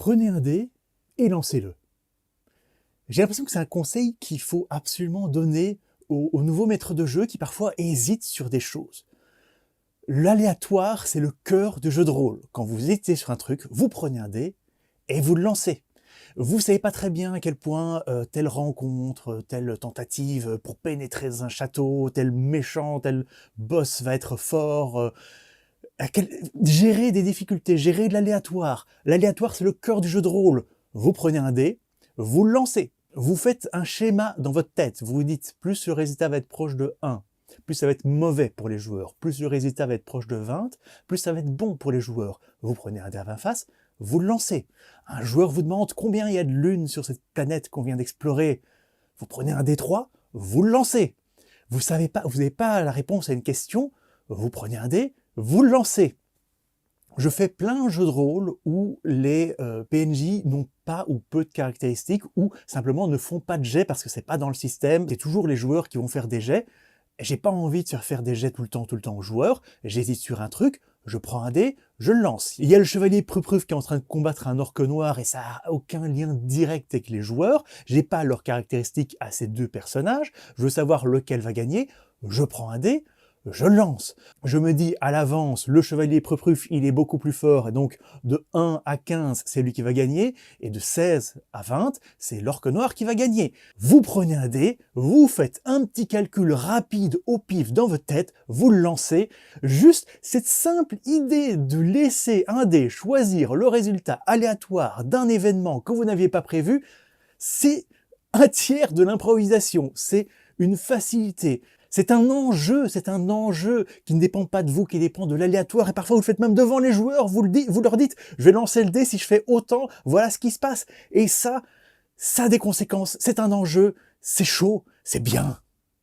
Prenez un dé et lancez-le. J'ai l'impression que c'est un conseil qu'il faut absolument donner aux nouveaux maîtres de jeu qui parfois hésitent sur des choses. L'aléatoire, c'est le cœur du jeu de rôle. Quand vous hésitez sur un truc, vous prenez un dé et vous le lancez. Vous savez pas très bien à quel point telle rencontre, telle tentative pour pénétrer dans un château, tel méchant, tel boss va être fort. Gérer des difficultés, gérer de l'aléatoire. L'aléatoire, c'est le cœur du jeu de rôle. Vous prenez un dé, vous le lancez. Vous faites un schéma dans votre tête. Vous vous dites, plus le résultat va être proche de 1, plus ça va être mauvais pour les joueurs. Plus le résultat va être proche de 20, plus ça va être bon pour les joueurs. Vous prenez un dé à 20 faces, vous le lancez. Un joueur vous demande combien il y a de lunes sur cette planète qu'on vient d'explorer. Vous prenez un dé 3, vous le lancez. Vous savez pas, vous n'avez pas la réponse à une question, vous prenez un dé, vous le lancez. Je fais plein de jeux de rôle où les PNJ n'ont pas ou peu de caractéristiques ou simplement ne font pas de jets parce que c'est pas dans le système. C'est toujours les joueurs qui vont faire des jets. J'ai pas envie de faire des jets tout le temps aux joueurs. J'hésite sur un truc, je prends un dé, je le lance. Il y a le chevalier Prupruf qui est en train de combattre un orque noir et ça a aucun lien direct avec les joueurs. J'ai pas leurs caractéristiques à ces deux personnages. Je veux savoir lequel va gagner. Je prends un dé, je lance. Je me dis à l'avance, le chevalier Prupruf, il est beaucoup plus fort, et donc de 1 à 15, c'est lui qui va gagner, et de 16 à 20, c'est l'orque noir qui va gagner. Vous prenez un dé, vous faites un petit calcul rapide au pif dans votre tête, vous le lancez. Juste cette simple idée de laisser un dé choisir le résultat aléatoire d'un événement que vous n'aviez pas prévu, c'est un tiers de l'improvisation, c'est une facilité. C'est un enjeu qui ne dépend pas de vous, qui dépend de l'aléatoire. Et parfois, vous le faites même devant les joueurs, vous leur dites « je vais lancer le dé, si je fais autant, voilà ce qui se passe ». Et ça a des conséquences, c'est un enjeu, c'est chaud, c'est bien.